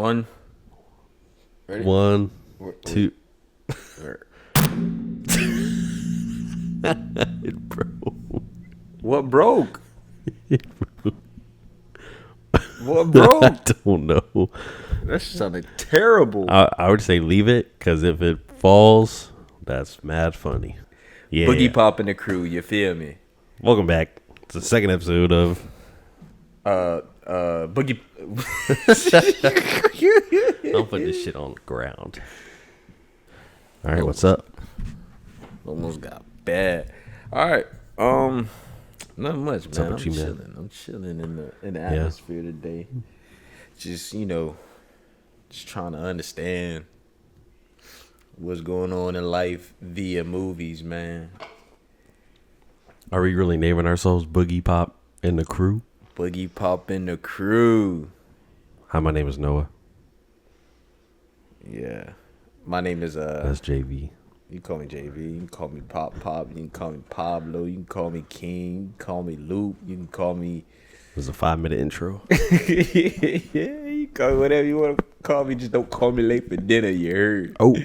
One. Ready? 1, 2. It broke. What broke? It broke. What broke? I don't know. That sounded terrible. I would say leave it, because if it falls, that's mad funny. Yeah. Boogiepop and the crew, you feel me? Welcome back. It's the second episode of Boogie. I'll put this shit on the ground. All right, what's up? Almost got bad. All right, nothing much, What's up man. with you, man? I'm chilling in the atmosphere today. Just just trying to understand what's going on in life via movies, man. Are we really naming ourselves Boogiepop and the crew? Boogiepop and the crew. Hi, my name is Noah. Yeah, my name is That's JV. You can call me JV. You can call me Pop. You can call me Pablo. You can call me King. You can call me Luke. You can call me. It was a 5-minute intro. Yeah, you can call me whatever you want to call me. Just don't call me late for dinner. You heard? Oh.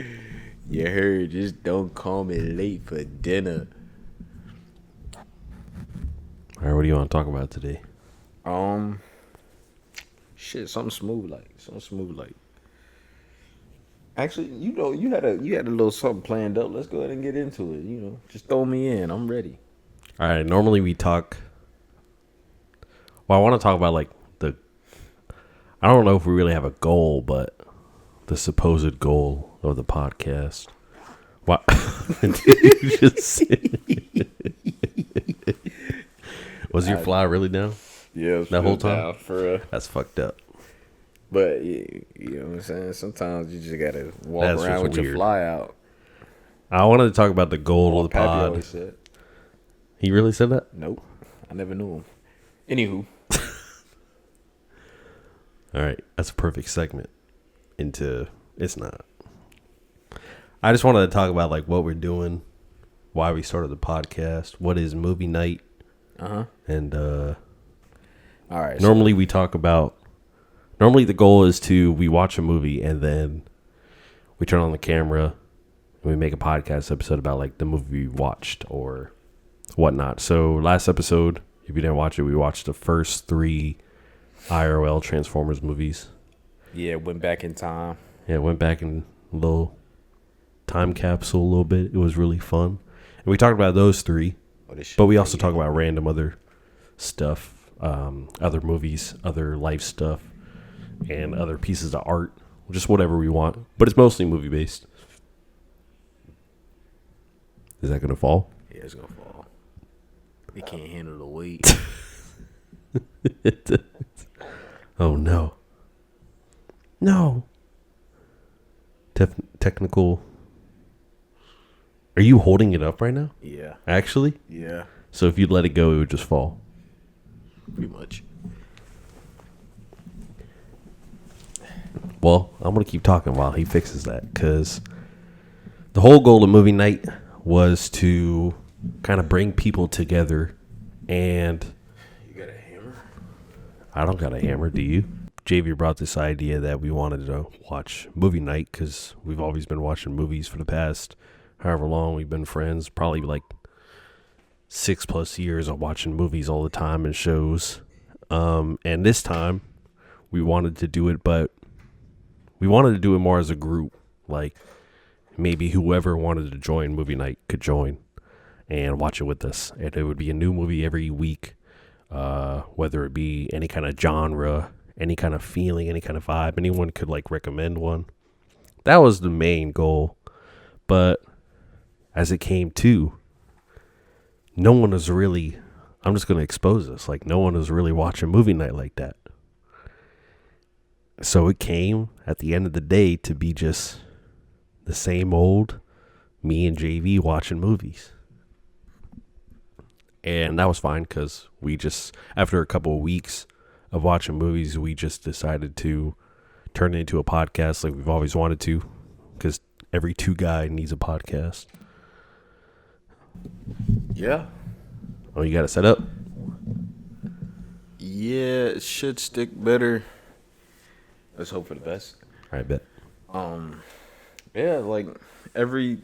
You heard? Just don't call me late for dinner. All right, what do you want to talk about today? Shit, something smooth like. Actually, you had a little something planned up. Let's go ahead and get into it. Just throw me in. I'm ready. All right, normally we talk. Well, I want to talk about I don't know if we really have a goal, but the supposed goal of the podcast. What? You just was your fly really down? Yeah, that whole time. For That's fucked up. But you know what I'm saying. Sometimes you just gotta walk That's around with weird. your fly out. I wanted to talk about the goal of the Pappy pod. always said. He really said that? Nope, I never knew him. Anywho, all right, that's a perfect segment into. It's not. I just wanted to talk about what we're doing, why we started the podcast, what is movie night, and all right. normally we talk about. Normally the goal is we watch a movie and then we turn on the camera and we make a podcast episode about the movie we watched or whatnot. So last episode, if you didn't watch it, we watched the first 3 IRL Transformers movies. Yeah, went back in time. Yeah, went back in a little time capsule a little bit. It was really fun. And we talked about those 3, but we also talk about random other stuff, other movies, other life stuff, and other pieces of art, just whatever we want. But it's mostly movie based. Is that gonna fall? Yeah, it's gonna fall. It can't handle the weight. Oh no! No. Technical. Are you holding it up right now? Yeah. Actually? Yeah. So if you let it go, it would just fall. Pretty much. Well, I'm going to keep talking while he fixes that, because the whole goal of movie night was to kind of bring people together. And You got a hammer? I don't got a hammer, do you? JV brought this idea that we wanted to watch movie night because we've always been watching movies for the past however long we've been friends, probably 6+ years of watching movies all the time and shows. And this time we wanted to do it, but we wanted to do it more as a group. Maybe whoever wanted to join movie night could join and watch it with us. And it would be a new movie every week, whether it be any kind of genre, any kind of feeling, any kind of vibe. Anyone could recommend one. That was the main goal. But as it came to, no one was really, I'm just going to expose this, no one was really watching movie night like that. So it came at the end of the day to be just the same old me and JV watching movies. And that was fine because we just, after a couple of weeks of watching movies, we just decided to turn it into a podcast like we've always wanted to, because every 2 guy needs a podcast. Yeah. Oh, you got it set up? Yeah, it should stick better Let's hope for the best. All right, bet. Yeah, like every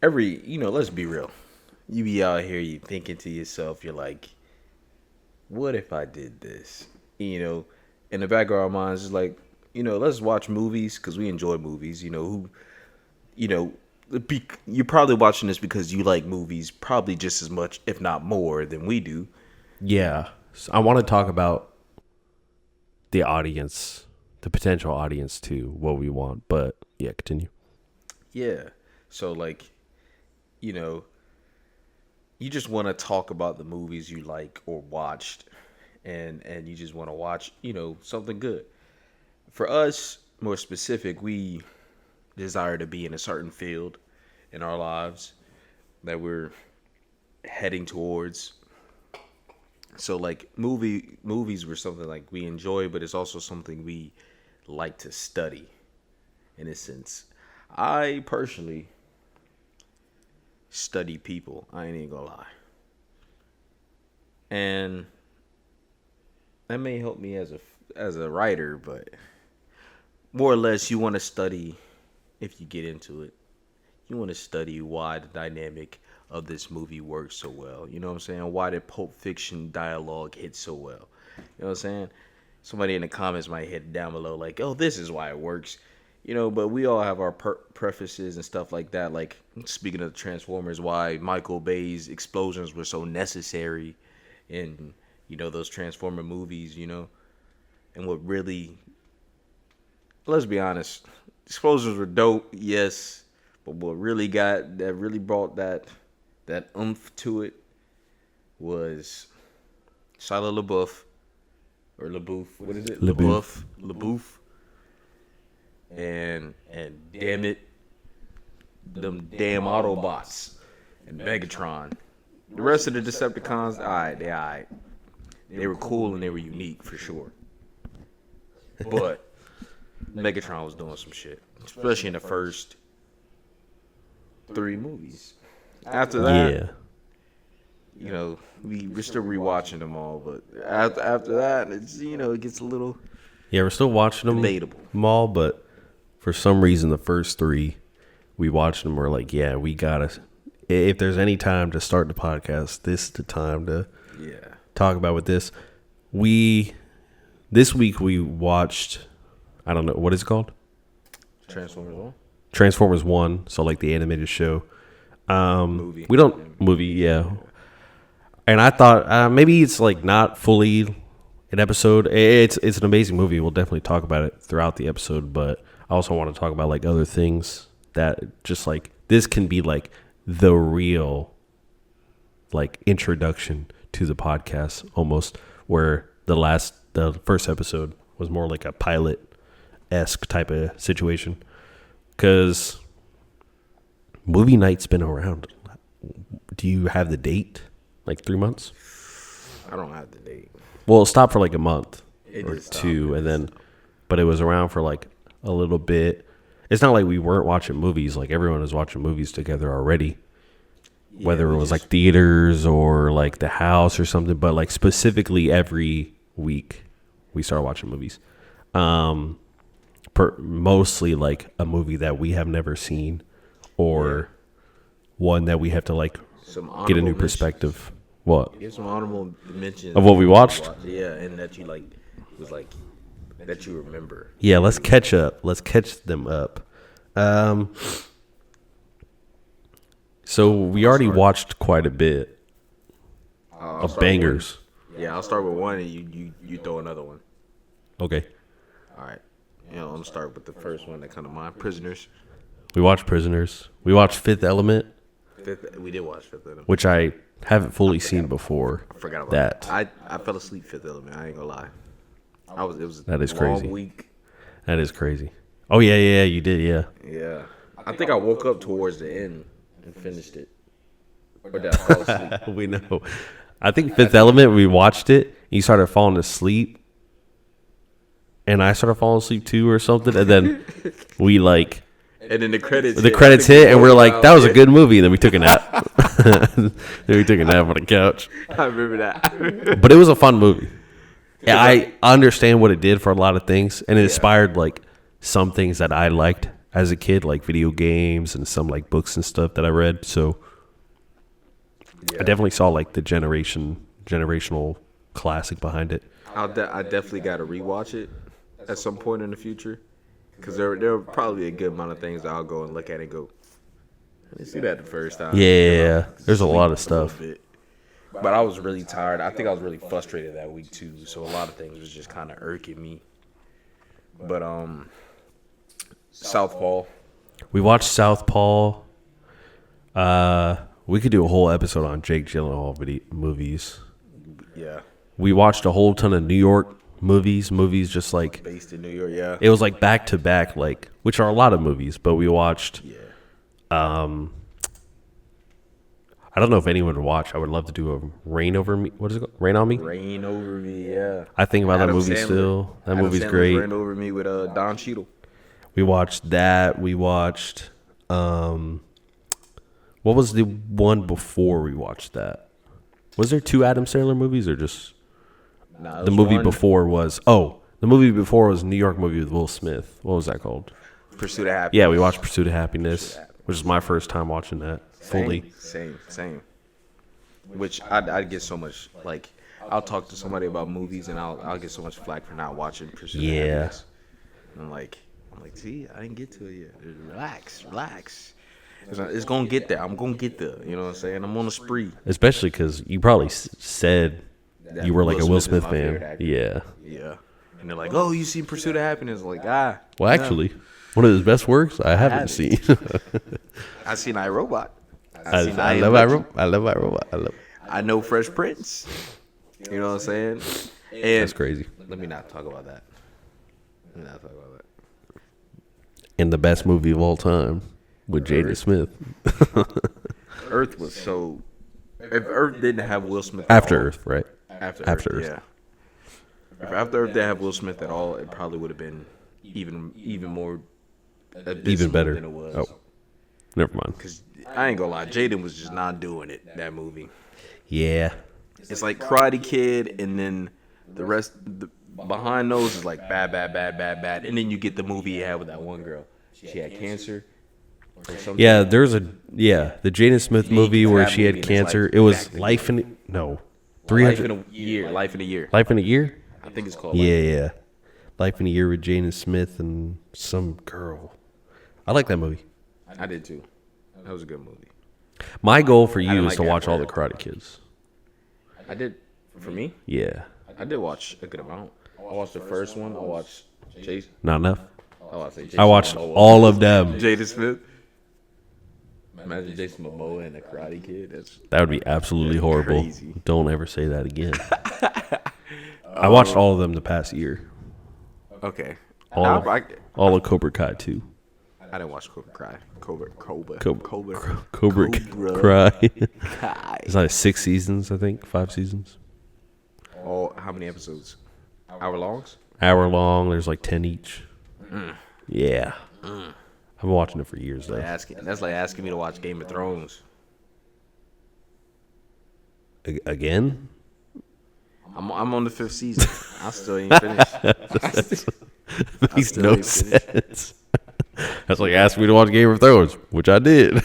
let's be real. You be out here, you thinking to yourself, you're like, what if I did this? In the back of our minds is like, let's watch movies because we enjoy movies. You're probably watching this because you like movies probably just as much, if not more, than we do. Yeah. So I want to talk about the audience, the potential audience too, what we want. But yeah, continue. Yeah. So like, you just want to talk about the movies you like or watched, and you just want to watch, something good. For us, more specific, we desire to be in a certain field in our lives that we're heading towards. So like movies were something like we enjoy, but it's also something we like to study in a sense. I personally study people. I ain't even gonna lie. And that may help me as a writer, but more or less you want to study, if you get into it, you want to study why the dynamic of this movie works so well. You know what I'm saying? Why did Pulp Fiction dialogue hit so well? You know what I'm saying? Somebody in the comments might hit down below like, oh, this is why it works. But we all have our prefaces and stuff like that. Like, speaking of Transformers, why Michael Bay's explosions were so necessary in, those Transformer movies, and what really, let's be honest, explosions were dope, yes, but what really brought that oomph to it was Shia LaBeouf, or LaBeouf, what is it? LaBeouf. And damn it, them damn Autobots and Megatron. The rest of the Decepticons, alright. They were cool and they were unique for sure. But Megatron was doing some shit, especially in the first 3 movies. After that, we're still rewatching them all, but after that, it's it gets a little we're still watching them debatable. All, but for some reason, the first 3 we watched them. We're like, yeah, we gotta. If there's any time to start the podcast, this is the time to talk about with this. This week we watched, I don't know what it's called. Transformers 1. So like the animated show. Movie. We don't movie, yeah. And I thought maybe it's like not fully an episode. It's an amazing movie. We'll definitely talk about it throughout the episode, but I also want to talk about like other things that just like this can be like the real like introduction to the podcast almost, where the first episode was more like a pilot-esque type of situation, because movie night's been around. Do you have the date? Like 3 months? I don't have the date. Well, it stopped for like a month or stopped. 2, and then, but it was around for like a little bit. It's not like we weren't watching movies. Like everyone was watching movies together already. Yeah, whether it was like theaters or like the house or something, but like specifically every week we started watching movies. Mostly like a movie that we have never seen, or one that we have to like get a new perspective. What? Give some honorable mentions of what we watched. Yeah, and that you like was like that you remember. Yeah, let's catch up. Let's catch them up. So we already watched quite a bit of bangers. Yeah, I'll start with one, and you throw another one. Okay. All right. I'm gonna start with the first one that kind of mind. Prisoners. We watched Prisoners. We watched Fifth Element. We did watch Fifth Element, which I haven't fully seen before. I forgot about that. I fell asleep Fifth Element. I ain't gonna lie. It was that is a long crazy. Week. That is crazy. Oh yeah, you did, yeah. Yeah, I think I woke up towards the end and finished it. Or did I fall asleep? We know. I think Fifth Element. We watched it. And you started falling asleep, and I started falling asleep too, or something. And then we like. And then the credits hit, and we're like, that was a good movie. And then we took a nap. Then we took a nap on the couch. I remember that. But it was a fun movie. Yeah, I understand what it did for a lot of things, and it inspired like some things that I liked as a kid, like video games and some like books and stuff that I read. So I definitely saw like the generational classic behind it. I definitely got to rewatch it at some point in the future, because there are probably a good amount of things that I'll go and look at and go, I didn't see that the first time. Yeah, there's a lot of stuff. But I was really tired. I think I was really frustrated that week too. So a lot of things was just kind of irking me. But Southpaw. We watched Southpaw. We could do a whole episode on Jake Gyllenhaal movies. Yeah. We watched a whole ton of New York movies just like based in New York. Yeah. It was like back to back, like, which are a lot of movies. But we watched. Yeah. I don't know if anyone would watch. I would love to do a Rain Over Me. What is it called? Rain on Me? Rain Over Me, yeah. I think about Adam that movie Sandler. still. That Adam movie's Sandler's great. Rain Over Me with Don Cheadle. We watched that. We watched what was the one before we watched that? Was there 2 Adam Sandler movies or just the movie before was the movie before was a New York movie with Will Smith. What was that called? Pursuit of Happiness. Yeah, we watched Pursuit of Happiness, which is my first time watching that fully. Same. Which I'd get so much, like, I'll talk to somebody about movies and I'll get so much flack for not watching Pursuit of Happiness. And I'm like, see, I didn't get to it yet. Relax. It's gonna get there. I'm gonna get there. You know what I'm saying? I'm on a spree. Especially because you probably said you were like a Will Smith fan. Yeah. And they're like, oh, you seen Pursuit of Happiness? Like, Well, actually, one of his best works I haven't seen. I seen iRobot. I love iRobot. I know Fresh Prince. You know what I'm saying? And that's crazy. Let me not talk about that. And the best movie of all time with Jada Smith. Earth was so. If Earth didn't have Will Smith. After Earth, right? After Earth. Yeah. If After Earth didn't have Will Smith at all, it probably would have been even more. Even better. Than it was. Oh, never mind. Because I ain't gonna lie, Jaden was just not doing it. That movie. Yeah. It's like Karate Kid, and then the rest behind those is like bad, and then you get the movie he had with that one girl. She had cancer. Or something. Yeah, the Jada Smith movie where she had cancer. Like it was exactly Life in 300 Life in a Year. Life in a Year. I think it's called. Yeah. Life in a Year with Jada Smith and some girl. I like that movie. I did too. That was a good movie. My goal for you is to watch all the Karate Kids. I did. For me? Yeah. I did watch a good amount. I watched the first one. I watched Jason. Not enough. Jason I watched all of them. Jada Smith. Imagine Jason Momoa and a Karate Kid. That would be absolutely horrible. Crazy. Don't ever say that again. I watched all of them the past year. Okay. All of Cobra Kai too. I didn't watch Cobra Kai. Cobra Kai. It's like 6 seasons, I think. 5 seasons. Oh, how many episodes? Hour longs? Hour long. There's like 10 each. Yeah. I've been watching it for years though. That's like asking me to watch Game of Thrones. Again? I'm on the 5th season. I still ain't finished. Makes no sense. That's like asking me to watch Game of Thrones, which I did.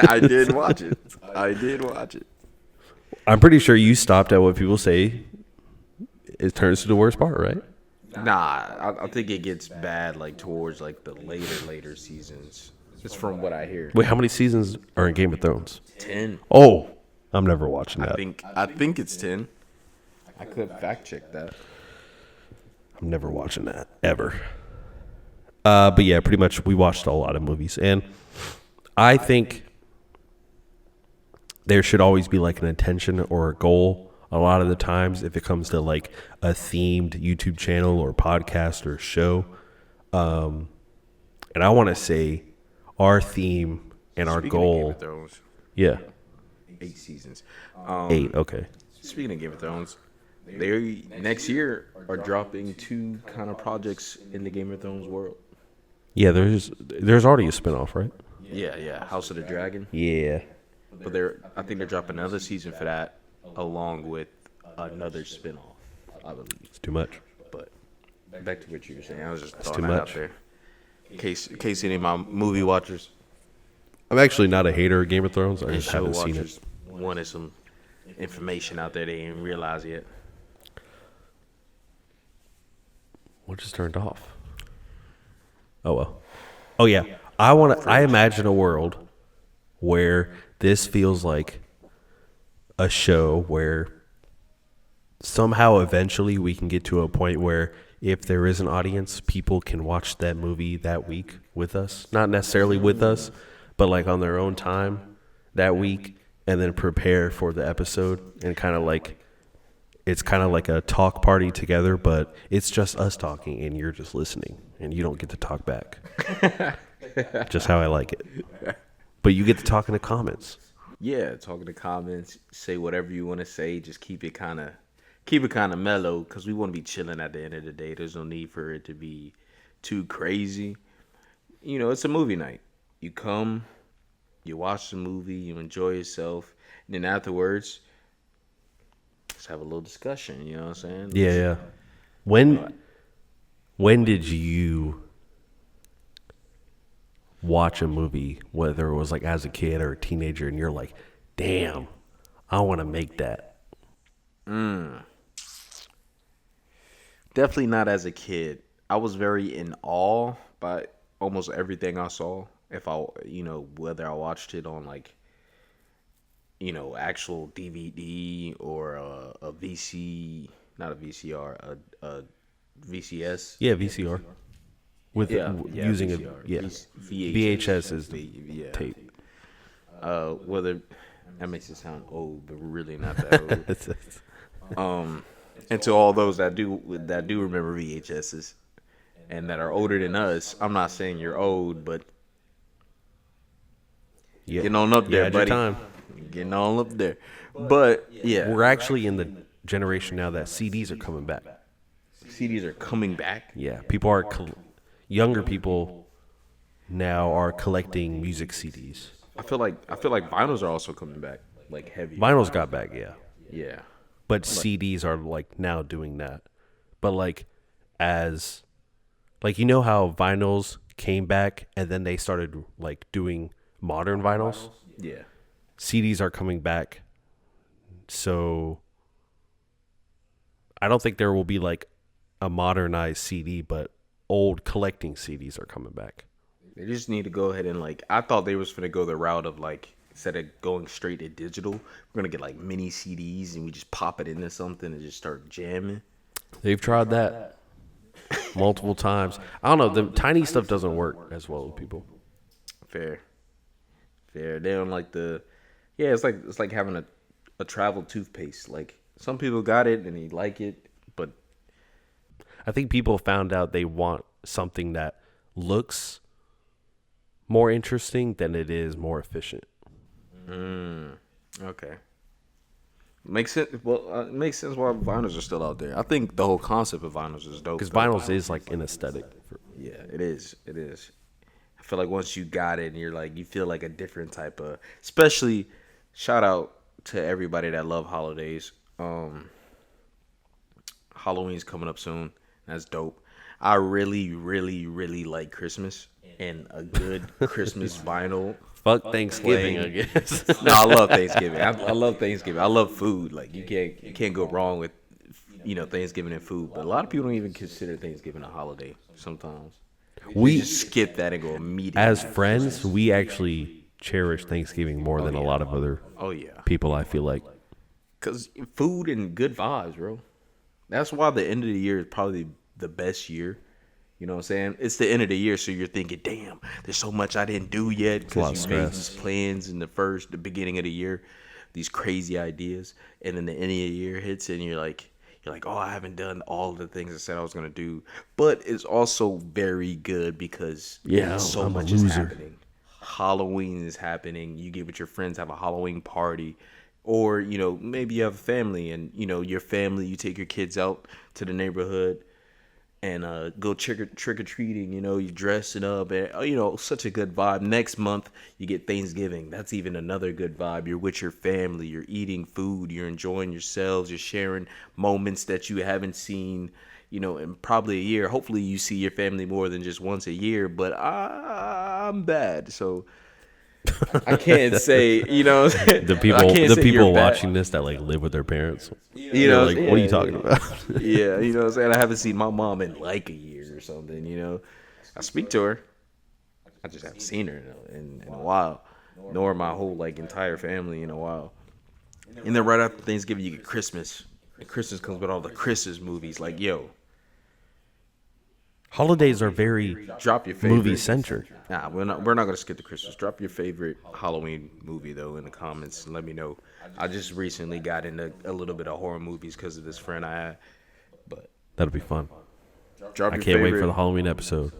I did watch it. I'm pretty sure you stopped at what people say it turns to the worst part, right? Nah, I think it gets bad like towards like the later seasons. Just from what I hear. Wait, how many seasons are in Game of Thrones? 10. Oh, I'm never watching that. I think it's 10. I could fact check that. I'm never watching that ever. But yeah, pretty much we watched a lot of movies, and I think there should always be like an intention or a goal. A lot of the times, if it comes to like a themed YouTube channel or podcast or show, and I want to say our theme and our goal. Of Game of Thrones, yeah, 8 seasons. 8. Okay. Speaking of Game of Thrones, they next year are dropping 2 kind of projects in the Game of Thrones world. Yeah, there's already a spinoff, right? Yeah, House of the Dragon. Yeah. But I think they're dropping another season for that, along with another spinoff. I believe. It's too much. But back to what you were saying. I was just It's throwing too that much. out there. In case any of my movie watchers I'm actually not a hater of Game of Thrones. I and just show haven't seen it. watchers wanted some information out there they didn't realize yet. What just turned off? Oh well. Oh yeah. I imagine a world where this feels like a show where somehow eventually we can get to a point where if there is an audience, people can watch that movie that week with us. Not necessarily with us, but like on their own time that week, and then prepare for the episode, and kind of like it's kind of like a talk party together, but it's just us talking and you're just listening and you don't get to talk back. Just how I like it. But you get to talk in the comments. Yeah, talk in the comments, say whatever you want to say. Just keep it kind of mellow, because we want to be chilling at the end of the day. There's no need for it to be too crazy. You know, it's a movie night. You come, you watch the movie, you enjoy yourself, and then afterwards, let's have a little discussion. You know what I'm saying? Yeah. When did you watch a movie, whether it was like as a kid or a teenager, and you're like, damn, I want to make that? Definitely not as a kid. I was very in awe by almost everything I saw. If I, whether I watched it on like, actual DVD or a VC, not a VCR, a VCS. Yeah, VCR. With using VCR. VHS is the tape. Whether that makes it sound old, but really not that old. And to all those that do remember VHSs and that are older than us, I'm not saying you're old, but getting on up there, buddy. Time. Getting on up there. But yeah, We're actually in the generation now that CDs are coming back. CDs are coming back. Yeah, people are younger people now are collecting music CDs. I feel like vinyls are also coming back, like heavy. Vinyls got back, yeah. Yeah. But CDs are like now doing that. But like as like, you know how vinyls came back and then they started like doing modern vinyls? Yeah. CDs are coming back. So I don't think there will be like a modernized CD, but old collecting CDs are coming back. They just need to go ahead and I thought they was gonna go the route of instead of going straight to digital, we're gonna get like mini CDs and we just pop it into something and just start jamming. They've tried that multiple times. I don't know. The tiny stuff doesn't work as well with people. Fair. They don't like it's like having a travel toothpaste. Like some people got it and they like it, but I think people found out they want something that looks more interesting than it is more efficient. Okay. Makes sense. Well, it makes sense why vinyls are still out there. I think the whole concept of vinyls is dope. Because vinyls is like an aesthetic. Yeah, it is. I feel like once you got it and you're you feel like a different type of, especially shout out to everybody that love holidays. Halloween's coming up soon. That's dope. I really, really, really like Christmas and a good Christmas vinyl. Fuck Thanksgiving, I guess. No, I love Thanksgiving. I love Thanksgiving. I love food. You can't go wrong with Thanksgiving and food. But a lot of people don't even consider Thanksgiving a holiday sometimes. We just skip that and go immediately. As friends, we actually cherish Thanksgiving more than a lot of other people, I feel like. Because food and good vibes, bro. That's why the end of the year is probably the best year. You know what I'm saying? It's the end of the year, so you're thinking, damn, there's so much I didn't do yet. Because you made these plans in the beginning of the year, these crazy ideas. And then the end of the year hits and you're like, oh, I haven't done all the things I said I was going to do. But it's also very good because so much is happening. Halloween is happening. You get with your friends, have a Halloween party. Or, maybe you have a family and, your family, you take your kids out to the neighborhood and go trick or treating. You know, you dressing up, and such a good vibe. Next month you get Thanksgiving. That's even another good vibe. You're with your family. You're eating food. You're enjoying yourselves. You're sharing moments that you haven't seen, in probably a year. Hopefully you see your family more than just once a year. But I'm bad, so I can't say, the people watching this that like live with their parents, like, what are you talking about? Yeah, you know what I'm saying? I haven't seen my mom in like a year or something. I speak to her. I just haven't seen her in a while, nor my whole like entire family in a while. And then right after Thanksgiving, you get Christmas. And Christmas comes with all the Christmas movies. Like, Holidays are very drop your favorite movie centric. Nah, we're not gonna skip the Christmas. Drop your favorite Halloween movie though in the comments and let me know. I just recently got into a little bit of horror movies because of this friend I had. But that'll be fun. I can't wait for the Halloween episode.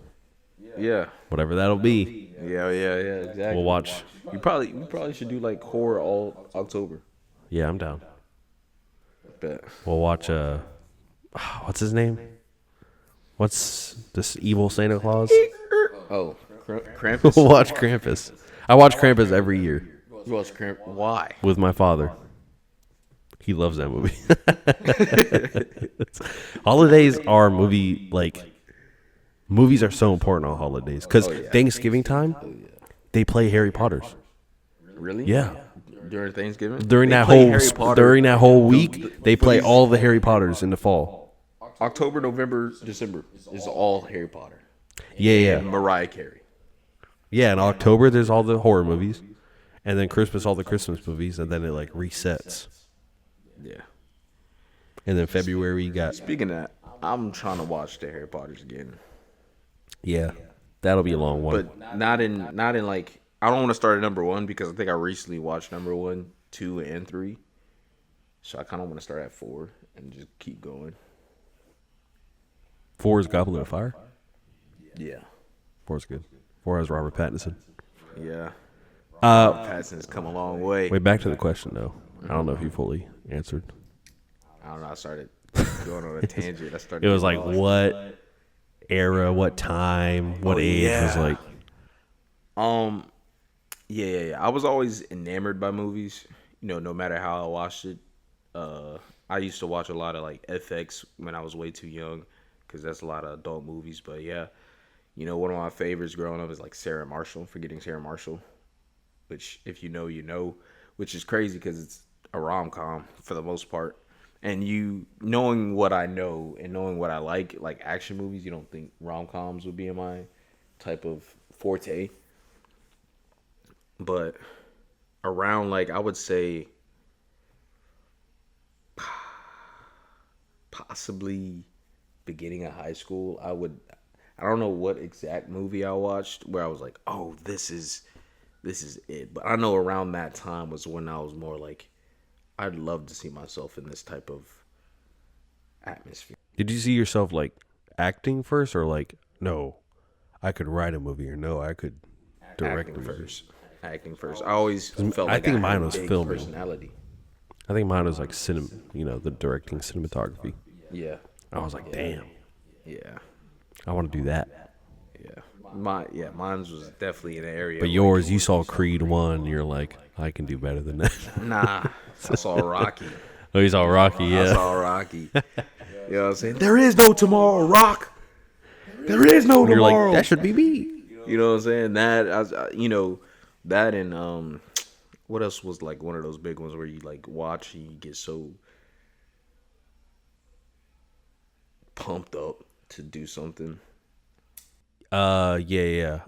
Yeah, whatever that'll be. Yeah, exactly. We'll watch. We probably should do like horror all October. Yeah, I'm down. Bet. We'll watch. What's his name? What's this evil Santa Claus? Oh, Krampus. We'll watch Krampus. I watch Krampus every year. You watch Krampus? Why? With my father. He loves that movie. Holidays are movies are so important on holidays because Thanksgiving time, they play Harry Potter's. Really? Yeah. During Thanksgiving? During that whole week, they play all the Harry Potters in the fall. October, November, December is all Harry Potter. Yeah. And Mariah Carey. Yeah, in October there's all the horror movies, and then Christmas all the Christmas movies, and then it like resets. Yeah. And then February you got. Speaking of that, I'm trying to watch the Harry Potters again. Yeah, that'll be a long one. But not in like, I don't want to start at number 1 because I think I recently watched number 1, 2, and 3. So I kind of want to start at 4 and just keep going. 4 is Goblet of Fire? Yeah. 4 is good. 4 has Robert Pattinson. Yeah. Pattinson's come a long way. Wait, back to the question, though. I don't know if you fully answered. I don't know. I started going on a tangent. It was like, what era, what time, what age was like? Yeah. I was always enamored by movies. No matter how I watched it. I used to watch a lot of like FX when I was way too young. Because that's a lot of adult movies. But yeah, one of my favorites growing up is like Sarah Marshall, Forgetting Sarah Marshall. Which, if you know, you know. Which is crazy because it's a rom-com for the most part. And knowing what I know and knowing what I like action movies, you don't think rom-coms would be in my type of forte. But around, I would say possibly beginning of high school, I don't know what exact movie I watched where I was like, oh, this is it. But I know around that time was when I was more like, I'd love to see myself in this type of atmosphere. Did you see yourself acting first, or no, I could write a movie, or no, I could direct a movie? Acting first. I always felt like mine was filming. Personality. I think mine was cinema, the directing, cinematography. Yeah. I was like, damn. Yeah. I want to do that. Yeah. Mine was definitely in the area. But yours, you saw Creed 1, you're like, I can do better than that. Nah. I saw Rocky. Oh, you saw Rocky, yeah. I saw Rocky. You know what I'm saying? There is no tomorrow, Rock. There is no tomorrow. You're like, that should be me. You know what I'm saying? That and what else was one of those big ones where you watch and you get so pumped up to do something? Yeah.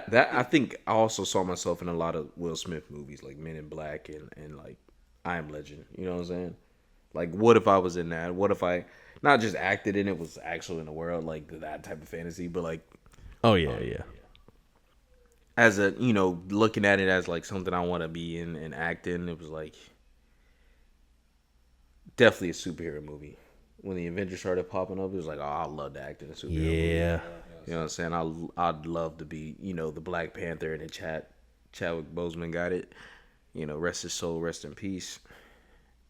That I think I also saw myself in a lot of Will Smith movies, like Men in Black and I Am Legend. You know what I'm saying? What if I was in that? What if I not just acted in it, was actually in the world, that type of fantasy, but oh yeah. As a looking at it as something I want to be in and act in, it was definitely a superhero movie. When the Avengers started popping up, it was oh, I love to act in a superhero movie. Yeah. You know what I'm saying? I'd love to be, the Black Panther, and then Chadwick Boseman got it. Rest his soul, rest in peace.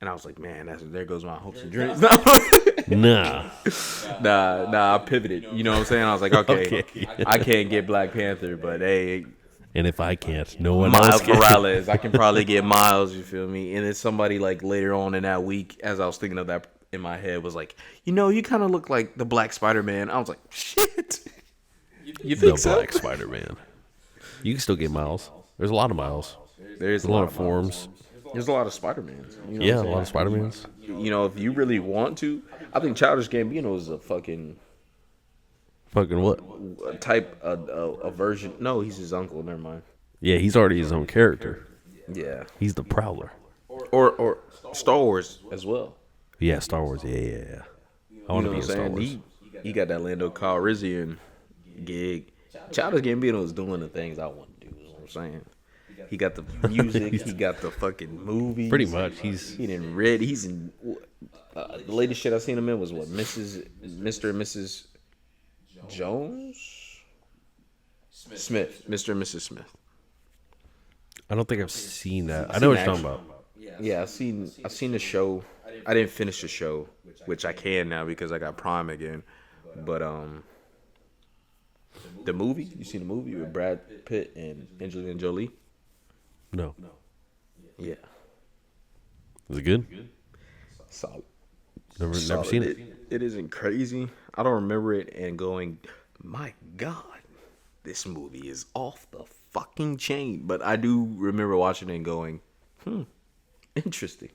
And I was like, man, there goes my hopes and dreams. Nah. Nah, I pivoted. You know what I'm saying? I was like, okay, Okay. I can't get Black Panther, but hey, And if I can't, no one Miles else can. Morales, I can probably get Miles. You feel me? And then somebody like later on in that week, as I was thinking of that in my head, was like, you kind of look like the Black Spider-Man. I was like, shit. You think The so? Black Spider-Man. You can still get Miles. There's a lot of Miles. There's a lot of forms. There's a lot of Spider-Mans. You know Yeah, what a I'm lot of Spider-Mans. saying? If you really want to, I think Childish Gambino is a fucking Fucking what? a version. No, he's his uncle. Never mind. Yeah, he's already his own character. Yeah, He's the Prowler. or Star Wars as well. Yeah, Star Wars. Yeah. I want to be in Star Wars. He got that Lando Calrissian gig. Childish Gambino is doing the things I want to do. Is what I'm saying. He got the music. He got the fucking movies. Pretty much. He didn't read. He's in. The latest shit I seen him in was what Mr. and Mrs. Jones Smith. Mr. and Mrs. Smith. I don't think I've seen that. I know what you're talking about. Yeah, I seen the show. I didn't finish the show, which I can now because I got Prime again. But the movie, you seen the movie with Brad Pitt and Angelina Jolie? No. Yeah, Is it good? solid. Never Solid. seen it. It isn't crazy. I don't remember it and going, my God, this movie is off the fucking chain. But I do remember watching it and going, interesting.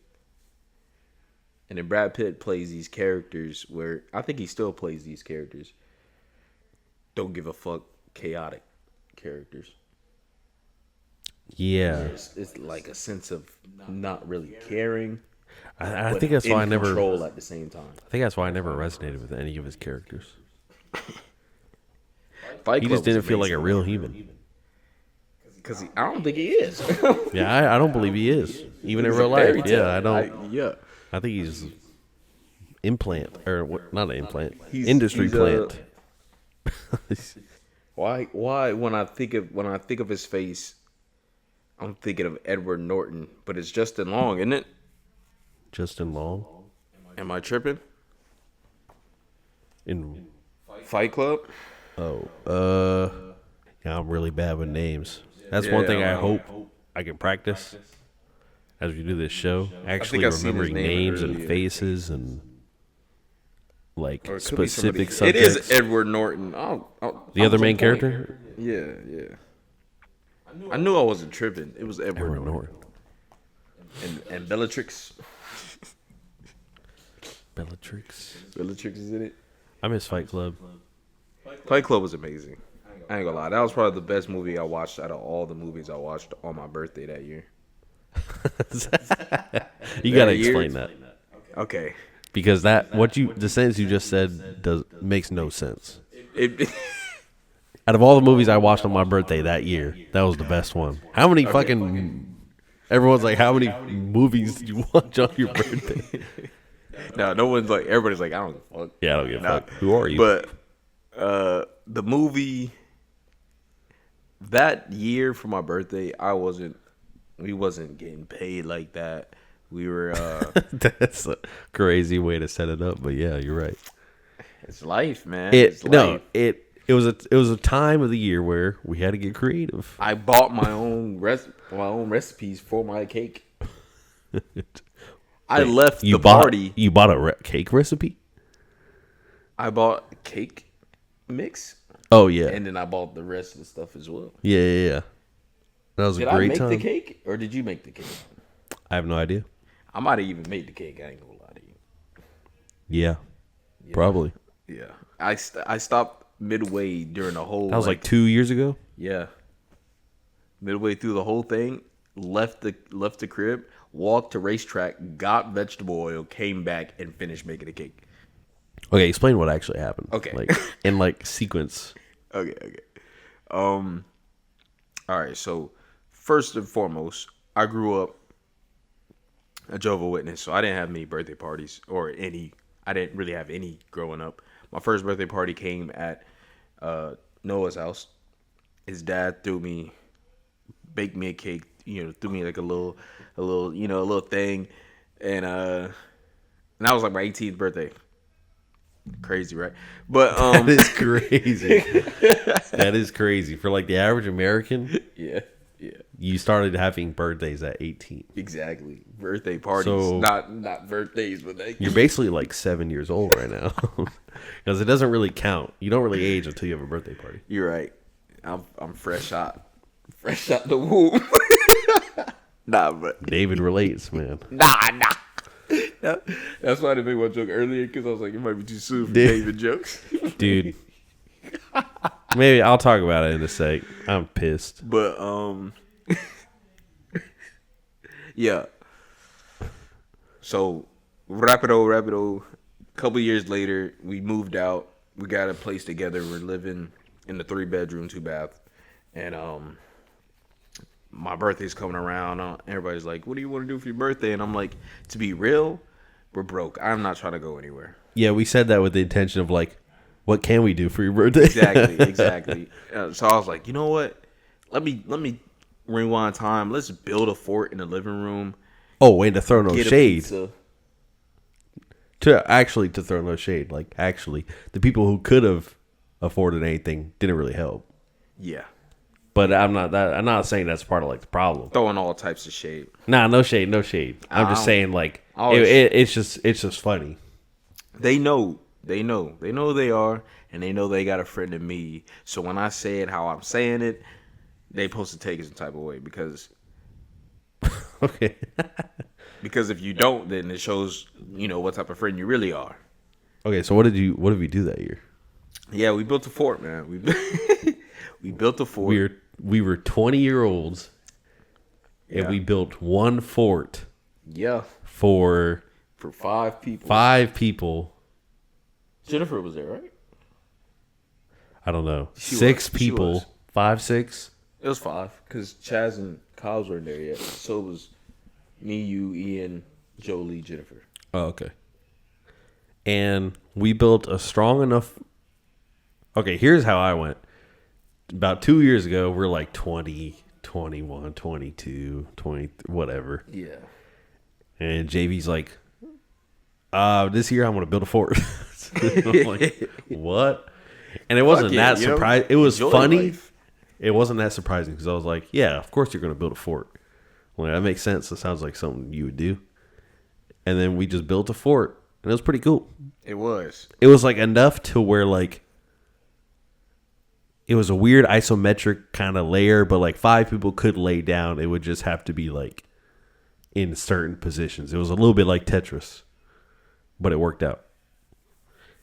And then Brad Pitt plays these characters where I think he still plays these characters. Don't give a fuck, chaotic characters. Yeah. It's like a sense of not really caring. I but think that's why I in never. control at the same time. I think that's why I never resonated with any of his characters. Fight He Club just didn't was feel like a amazing. real human. Because I don't think he is. Yeah, I don't believe he is. Even in He's a real life. fairy tale. Yeah, I don't. Yeah. I think he's implant or what? Not an implant. He's Industry a- plant. Why when I think of his face, I'm thinking of Edward Norton, but it's Justin Long, isn't it? Justin Long Am I tripping? in. Fight Club? Yeah, I'm really bad with names. That's one thing I hope I can practice as we do this show. Actually I've seen his remembering name names and earlier. faces and like Or it could be specific somebody- It subjects. is Edward Norton. The other main character, Yeah. I knew I wasn't tripping. It was Edward Edward Norton. Norton. And Bellatrix. Bellatrix. Bellatrix is in it. I miss Fight Club. Fight Club was amazing. I ain't gonna lie. That was probably the best movie I watched out of all the movies I watched on my birthday that year. You gotta year? explain that Okay. because the sentence you just said makes no sense. It, Out of all the movies I watched on my birthday that year, that was the best one. How many fucking? Everyone's like, how many movies did you watch on your birthday? no one's like, everybody's like, I don't give a fuck. Yeah, I don't give a Nah. fuck. Who are you? But the movie that year for my birthday, we wasn't getting paid like that. We were That's a crazy way to set it up, but yeah, you're right. it's life, man. It's life. It was a time of the year where we had to get creative. I bought my own recipes for my cake. I left the party. You bought a cake recipe? I bought a cake mix, Oh yeah, and then I bought the rest of the stuff as well. yeah. That was Did a I great make time. the cake, or did you make the cake? I have no idea. I might have even made the cake. I ain't gonna lie to you. Yeah, probably. Yeah, I stopped midway during the whole. That was like 2 years ago. Yeah. Midway through the whole thing, left the crib, walked to racetrack, got vegetable oil, came back, and finished making the cake. Okay, explain what actually happened. Okay. like in like sequence. Okay. All right. So first and foremost, I grew up a Jehovah's Witness, so I didn't have many birthday parties or any. I didn't really have any growing up. My first birthday party came at Noah's house. His dad baked me a cake. Threw me like a little thing, and that was like my 18th birthday. Crazy, right? But That is crazy. That is crazy for like the average American. yeah, yeah, You started having birthdays at 18. exactly. Birthday parties, So- not birthdays, but like You're basically like 7 years old right now, because it doesn't really count. You don't really age until you have a birthday party. you're right. I'm fresh out the womb. Nah, but David relates, man. nah. That's why I didn't make my joke earlier because I was like, it might be too soon for Dude. David jokes. Dude. Maybe I'll talk about it in a sec. I'm pissed. But yeah. So rapido. A couple years later, we moved out. We got a place together. We're living in the 3-bedroom, 2-bath, and my birthday's coming around. Everybody's like, "What do you want to do for your birthday?" And I'm like, "To be real, we're broke. I'm not trying to go anywhere." Yeah, we said that with the intention of like, what can we do for your birthday? Exactly. So I was like, you know what? Let me rewind time. Let's build a fort in the living room. Oh, wait, to throw no Get a shade. pizza. To throw no shade. Like, actually, the people who could have afforded anything didn't really help. Yeah. But I'm not saying that's part of like the problem. Throwing all types of shade. Nah, no shade. I'm just saying like it's just funny. They know who they are, and they know they got a friend in me. So when I say it how I'm saying it, they supposed to take it some type of way because Okay. because if you don't, then it shows what type of friend you really are. Okay, so what did we do that year? Yeah, we built a fort, man. We built a fort. We were 20-year-olds, and Yeah. we built one fort Yeah, for 5 people. 5 people. Jennifer was there, right? I don't know. She 6 was. She people. was. 5, 6. It was 5 because Chaz and Kyle's weren't there yet. So it was me, you, Ian, Jolie, Jennifer. Oh, okay. And we built a strong enough. Okay, here's how I went. About 2 years ago, we're like 20, 21, 22, 20, whatever. Yeah. And JV's like, this year I'm going to build a fort. I'm like, what? And it wasn't that surprising. It was funny. Life. It wasn't that surprising because I was like, yeah, of course you're going to build a fort. Like, that makes sense. It sounds like something you would do. And then we just built a fort, and it was pretty cool. It was. It was like enough to where like it was a weird isometric kind of layer, but like 5 people could lay down. It would just have to be like in certain positions. It was a little bit like Tetris, but it worked out.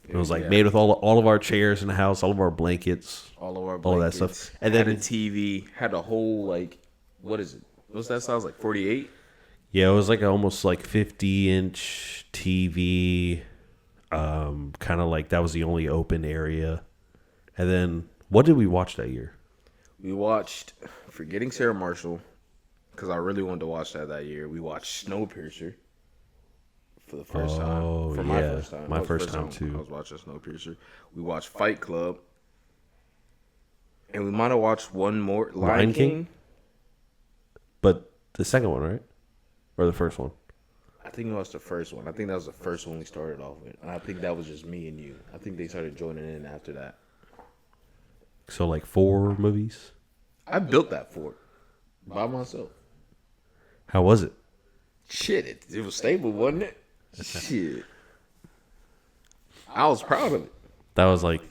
It was like made with all of our chairs in the house, all of our blankets, All of our blankets. all of that stuff. And then a TV, had a whole like, what is it? What's that size? Like 48? Yeah, it was like almost like 50-inch TV. Kind of like that was the only open area. And then what did we watch that year? We watched Forgetting Sarah Marshall because I really wanted to watch that year. We watched Snowpiercer for the first time. For my yeah. first time. My That was the first time, too. I was watching Snowpiercer. We watched Fight Club. And we might have watched one more. Lion King? But the second one, right? Or the first one? I think it was the first one. I think that was the first one we started off with. And I think that was just me and you. I think they started joining in after that. So like 4 movies? I built that fort by myself. How was it? Shit, it was stable, wasn't it? Shit. I was proud of it. That was like,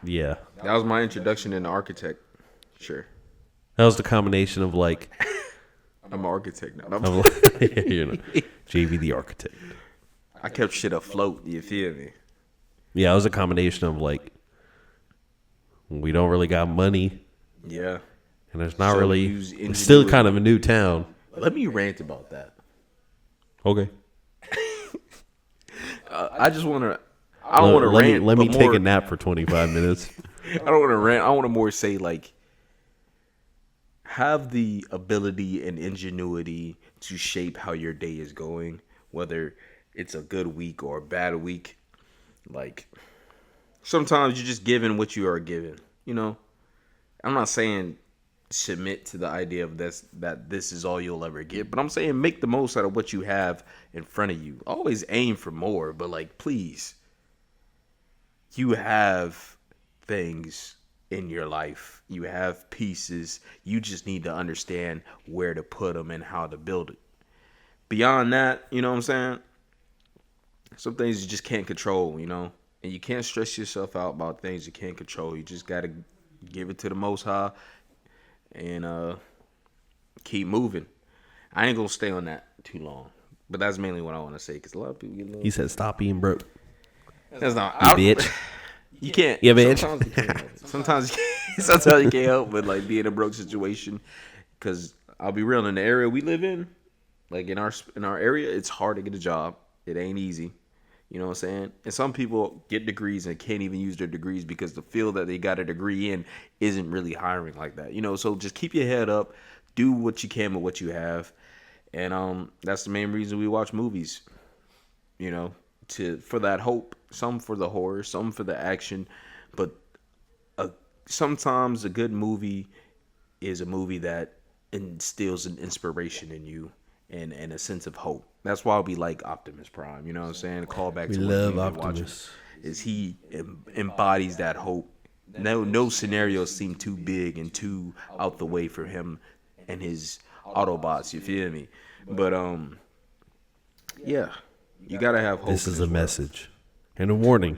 yeah. That was my introduction into architect. Sure. That was the combination of like, I'm an architect now. JV the architect. I kept shit afloat, you feel me? Yeah, it was a combination of like, we don't really got money, Yeah. and there's not So really. use It's still ingenuity. kind of a new town. Let me rant about that. Okay. I just want to. I don't want to rant. Let me but take more- a nap for 25 minutes. I don't want to rant. I want to more say like, have the ability and ingenuity to shape how your day is going, whether it's a good week or a bad week. Like, sometimes you're just given what you are given. You know, I'm not saying submit to the idea of that this is all you'll ever get, but I'm saying make the most out of what you have in front of you. Always aim for more, but like, please, you have things in your life. You have pieces. You just need to understand where to put them and how to build it. Beyond that, you know what I'm saying? Some things you just can't control, you know? And you can't stress yourself out about things you can't control. You just got to give it to the Most High and keep moving. I ain't going to stay on that too long. But that's mainly what I want to say because a lot of people get a little... He said, "Stop being broke." That's not... You bitch. You can't. Yeah, bitch. Sometimes you can't. Sometimes you can't help but like be in a broke situation. Because I'll be real, in the area we live in, like in our area, it's hard to get a job. It ain't easy. You know what I'm saying? And some people get degrees and can't even use their degrees because the field that they got a degree in isn't really hiring like that. You know, so just keep your head up, do what you can with what you have, and that's the main reason we watch movies. You know, for that hope. Some for the horror, some for the action, but sometimes a good movie is a movie that instills an inspiration in you and a sense of hope. That's why we like Optimus Prime. You know what I'm saying? A callback We to love what Optimus. Is he embodies that hope. No scenarios seem too big and too out the way for him and his Autobots. You feel me? But yeah, you gotta have hope. This is a message and a warning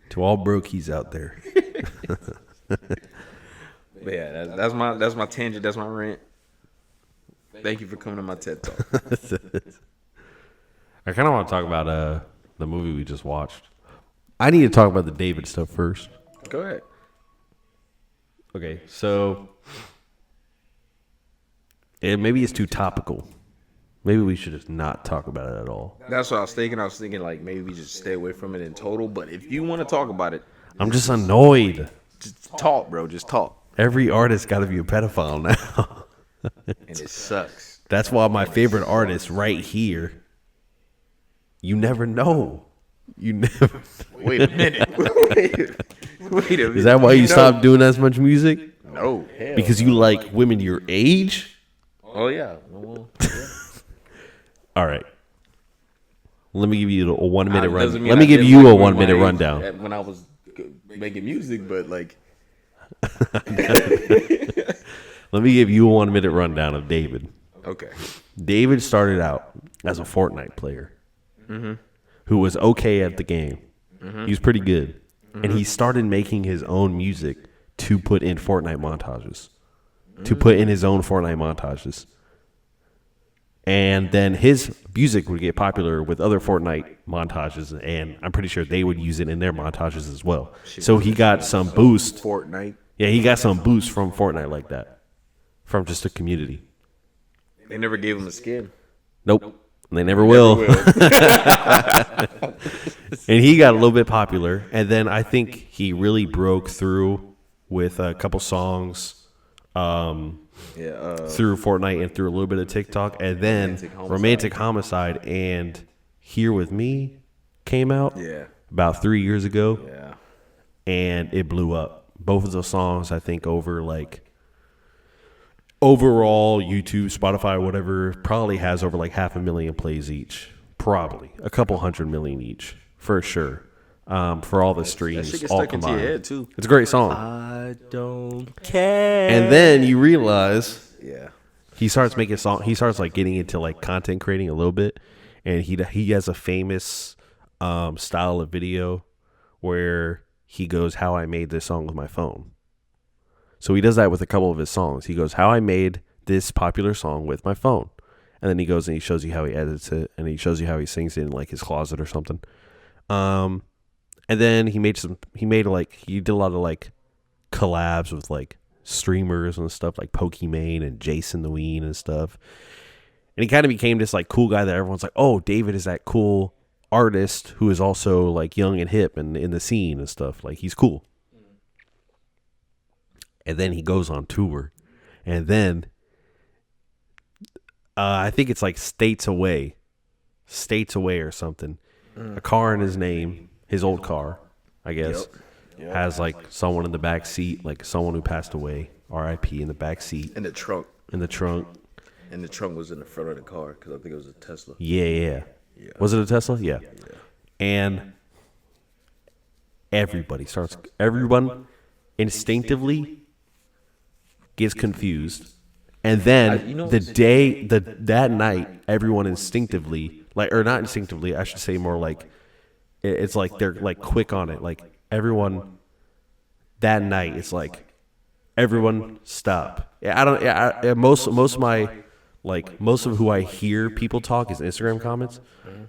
to all brokies out there. But yeah, that's my tangent. That's my rant. Thank you for coming to my TED Talk. I kind of want to talk about the movie we just watched. I need to talk about the David stuff first. Go ahead. Okay, so maybe it's too topical. Maybe we should just not talk about it at all. That's what I was thinking. I was thinking like maybe we just stay away from it in total. But if you want to talk about it, I'm just annoyed. just talk, bro. Just talk. Every artist got to be a pedophile now. And it sucks. That's why my favorite artist right here. You never know. You never. Wait a minute. Wait a minute. Is that why you stopped doing as much music? No. Hell. Because you like women your age? Oh yeah. Well, yeah. All right. Let me give you a 1 minute run. Doesn't mean Let me I give didn't you like a women 1 minute my age rundown. when I was making music, but like. Let me give you a 1 minute rundown of David. Okay. David started out as a Fortnite player who was okay at the game. He was pretty good. And he started making his own music to put in Fortnite montages. To put in his own Fortnite montages. And then his music would get popular with other Fortnite montages, and I'm pretty sure they would use it in their montages as well. So he got some boost. Fortnite. Yeah, he got some boost from Fortnite like that. From just the community. They never gave him a skin. Nope. They never will. And he got a little bit popular, and then I think he really broke through with a couple songs. Through Fortnite and through a little bit of TikTok, and then Romantic Homicide and Here With Me came out about 3 years ago, and it blew up. Both of those songs, I think, over like overall YouTube, Spotify, whatever, probably has over like 500,000 plays each, probably a couple 100 million each for sure. For all the streams, that shit gets all stuck into combined. your head too. It's a great song. I don't care. And then you realize, Yeah. he starts making song. He starts like getting into like content creating a little bit, and he has a famous style of video where he goes, "How I made this song with my phone." So he does that with a couple of his songs. He goes, "How I made this popular song with my phone," and then he goes and he shows you how he edits it, and he shows you how he sings it in like his closet or something. And then he did a lot of like collabs with like streamers and stuff like Pokimane and Jason the Ween and stuff. And he kind of became this like cool guy that everyone's like, oh, David is that cool artist who is also like young and hip and in the scene and stuff. Like he's cool. And then he goes on tour. And then I think it's like States Away or something. A car in his name, his old car, I guess, has like someone in the back seat, like someone who passed away, R.I.P. in the back seat. In the trunk. In the trunk. And the trunk was in the front of the car because I think it was a Tesla. Yeah. Was it a Tesla? Yeah. And everyone instinctively gets confused. And then that night, everyone instinctively, like, or not instinctively, I should say more like, it's like they're like quick on it. Like everyone that night, it's like everyone stop. Yeah, I don't. Yeah, most of my most of who I hear people talk is Instagram comments.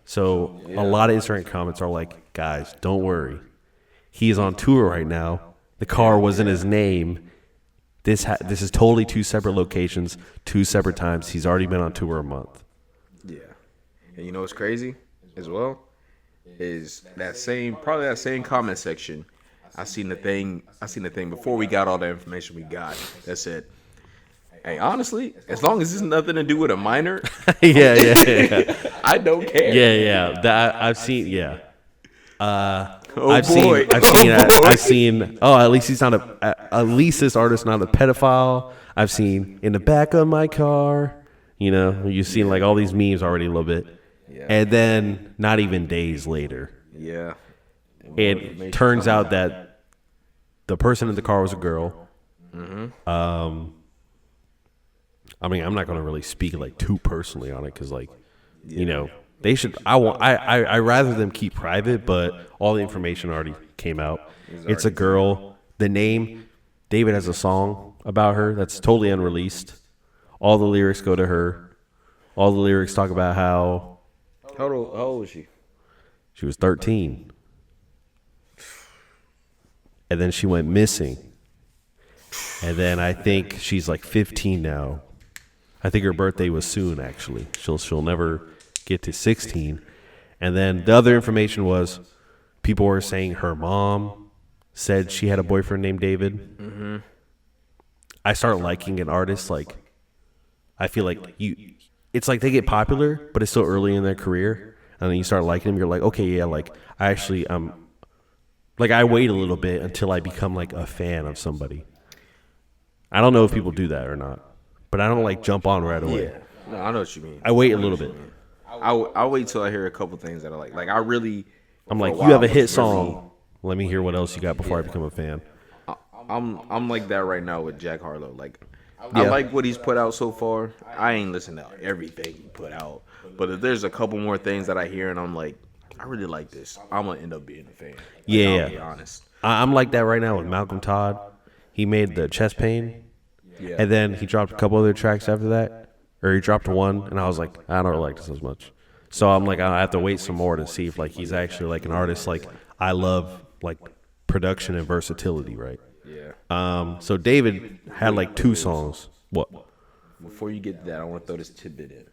So a lot of Instagram comments are like, guys, don't worry, he's on tour right now. The car was in his name. This is totally two separate locations, two separate times. He's already been on tour a month. Yeah, and you know what's crazy as well is that same comment section. I seen the thing before we got all the information we got that said, hey, honestly, as long as it's nothing to do with a minor, yeah. I don't care. Yeah. That I've seen. Yeah. I've seen. Oh, at least he's not at least this artist not a pedophile. I've seen in the back of my car. You know, you've seen like all these memes already a little bit, and then not even days later, it turns out that the person in the car was a girl. Mm-hmm. I mean, I'm not going to really speak like too personally on it because, like, you know, they should. I rather them keep private, but all the information already came out. It's a girl. The name, David has a song about her that's totally unreleased. All the lyrics go to her. All the lyrics talk about how old was she? She was 13, and then she went missing. And then I think she's like 15 now. I think her birthday was soon, actually. She'll never get to 16. And then the other information was people were saying her mom said she had a boyfriend named David. Mm-hmm. I start liking an artist, like, I feel like it's like they get popular, but it's still early in their career. And then you start liking them. You're like, okay, yeah, like, I actually, like, I wait a little bit until I become like a fan of somebody. I don't know if people do that or not. But I don't like jump on right away. Yeah. No, I know what you mean. I wait a little bit. I'll wait till I hear a couple things that I like. Like, I'm like, you have a hit song. Let me hear what else you got before I become a fan. I'm like that right now with Jack Harlow. Like, I like what he's put out so far. I ain't listened to everything he put out. But if there's a couple more things that I hear and I'm like, I really like this, I'm going to end up being a fan. Like, I'll be honest. I'm like that right now with Malcolm Todd. He made the Chest Pain. Yeah. And then he dropped a couple other tracks after that, or he dropped one, and I was like, I don't like this as much. So I'm like, I have to wait some more to see if like he's actually like an artist. Like, I love like production and versatility, right? Yeah. So David had like 2 songs. What? Before you get to that, I want to throw this tidbit in.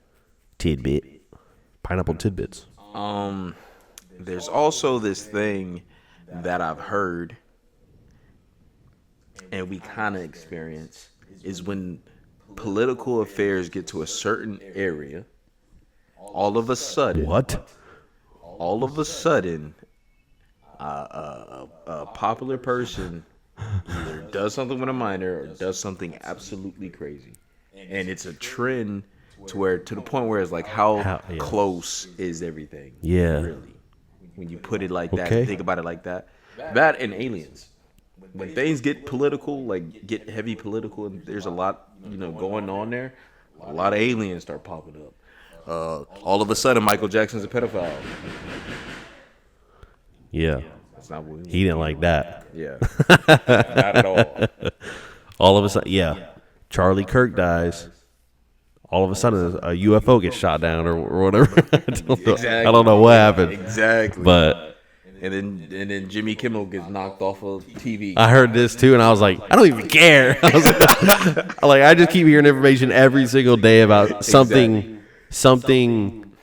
Tidbit. Pineapple tidbits. There's also this thing that I've heard, and we kind of experience, is when political affairs get to a certain area, all of a sudden, a popular person either does something with a minor or does something absolutely crazy, and it's a trend to the point where it's like, how close is everything? Yeah, really, when you put it like that, think about it like that. That and aliens. When things get political, like get heavy political, and there's a lot, going on there, a lot of aliens start popping up. All of a sudden, Michael Jackson's a pedophile. Yeah. That's not what he didn't like that. Yeah. Not at all. All of a sudden, Charlie Kirk dies. All of a sudden, a UFO gets shot down or whatever. I don't know what happened. Exactly. But... And then Jimmy Kimmel gets knocked off of TV. I heard this too, and I was like, I don't even care. I just keep hearing information every single day about something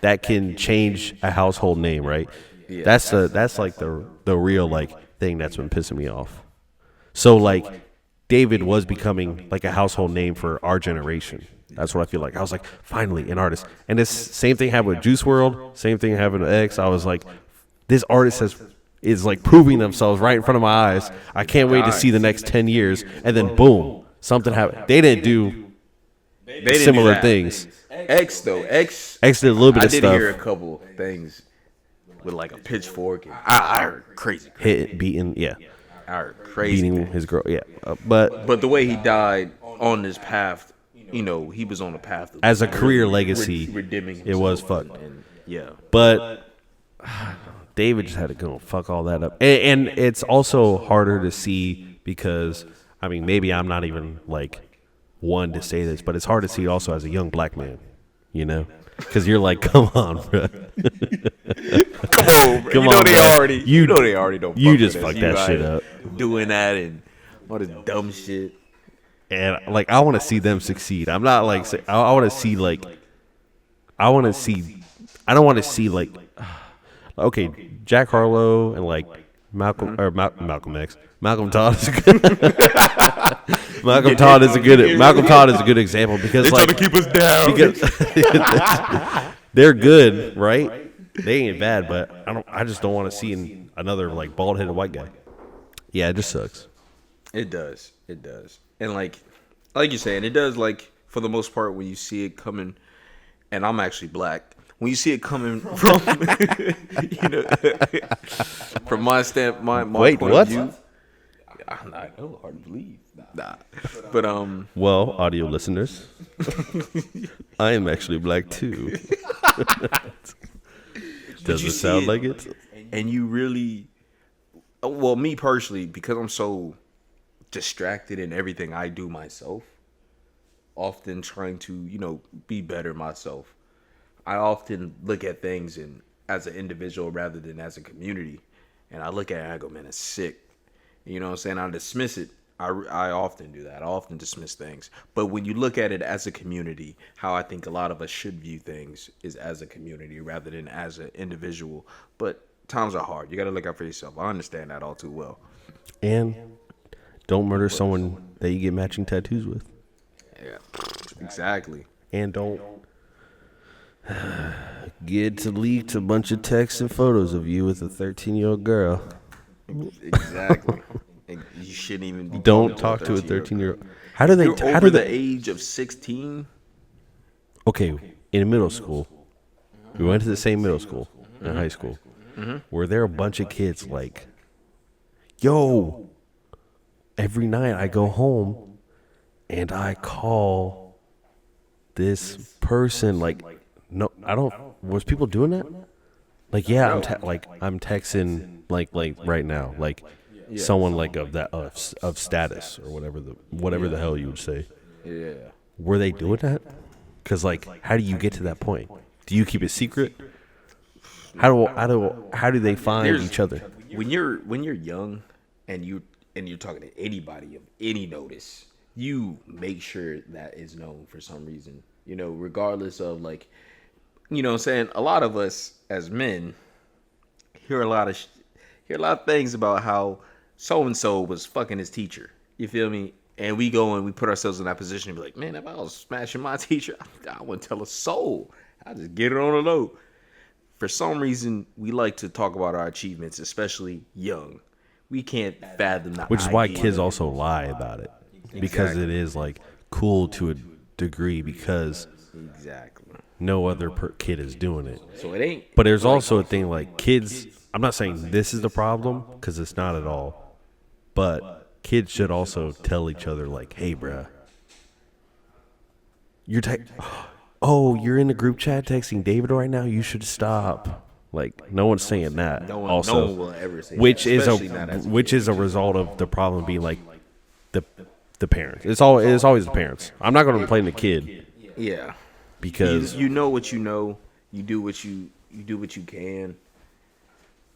that can change a household name, right? Yeah. That's like the real like thing that's been pissing me off. So like David was becoming like a household name for our generation. That's what I feel like. I was like, finally, an artist. And this same thing happened with Juice WRLD. Same thing happened with X. I was like, this artist is like proving themselves right in front of my eyes. I can't wait to see the next 10 years. And then boom, something happened. They didn't do similar things. X did a little bit of stuff. I did hear a couple things with like a pitchfork. And I heard crazy. beating, yeah, I heard crazy. beating his girl, yeah. But the way he died on this path, you know, he was on a path as a career legacy, redeeming himself. it was fucked. And, yeah, but David just had to go fuck all that up, and it's also harder to see because I mean maybe I'm not even like one to say this, but it's hard to see also as a young black man, you know, because you're like, come on, bro. Come on, bro. You know they already don't. You just fucked that shit up, doing that and all this dumb shit. and like I want to see them succeed. I'm not like I want to see like I want to see. I don't want to see like okay, Jack Harlow and like Malcolm or Malcolm X. Malcolm Todd is good. Malcolm Todd is a good example because they're like trying to keep us down. Because they're good, right? They ain't bad, but I just don't want to see another like bald headed white guy. Yeah, it just sucks. It does, and like you're saying, it does. Like for the most part, when you see it coming, and I'm actually black. When you see it coming from, you know, from my Wait, point what? of view, I know, hard to believe. Nah, but Well, audio listeners, I am actually black too. Does it sound like it? And you really, well, me personally, because I'm so distracted in everything I do myself, often trying to, you know, be better myself. I often look at things as an individual rather than as a community. And I look at it and I go, man, it's sick. You know what I'm saying? I dismiss it. I often do that. I often dismiss things. But when you look at it as a community, how I think a lot of us should view things is as a community rather than as an individual. But times are hard. You got to look out for yourself. I understand that all too well. And don't murder someone that you get matching tattoos with. Yeah, exactly. And don't get to leak a bunch of texts and photos of you with a 13-year-old girl. Exactly. You shouldn't even be don't talk to a 13-year-old. How do they? You're over the age of 16. Okay, in middle school, we went to the same middle school in high school. Were there a bunch of kids like, yo, every night I go home and I call this person like, no, I don't. Was people doing that? Like, yeah, I'm texting like right now, like someone like of status or whatever the hell you would say. Yeah. Were they doing that? Because like, how do you get to that point? Do you keep it secret? How do they find each other? When you're young and you're talking to anybody of any notice, you make sure that is known for some reason. You know, regardless of like, you know what I'm saying? A lot of us as men hear a lot of things about how so-and-so was fucking his teacher. You feel me? And we go and we put ourselves in that position and be like, man, if I was smashing my teacher, I wouldn't tell a soul. I just get it on the low. For some reason, we like to talk about our achievements, especially young. We can't fathom that. Which is why kids also lie about it. Because it is like cool to a degree because no other kid is doing it. So it ain't. But there's also a thing like kids. I'm not saying this is the problem because it's not at all. But kids should also tell each other like, "Hey, bruh, you're in the group chat texting David right now. You should stop." Like no one's saying that. No one will ever say which that. Which is a result of the problem being like the parents. It's always the parents. I'm not going to blame the kid. Yeah. Because you know what you know, you do what you can.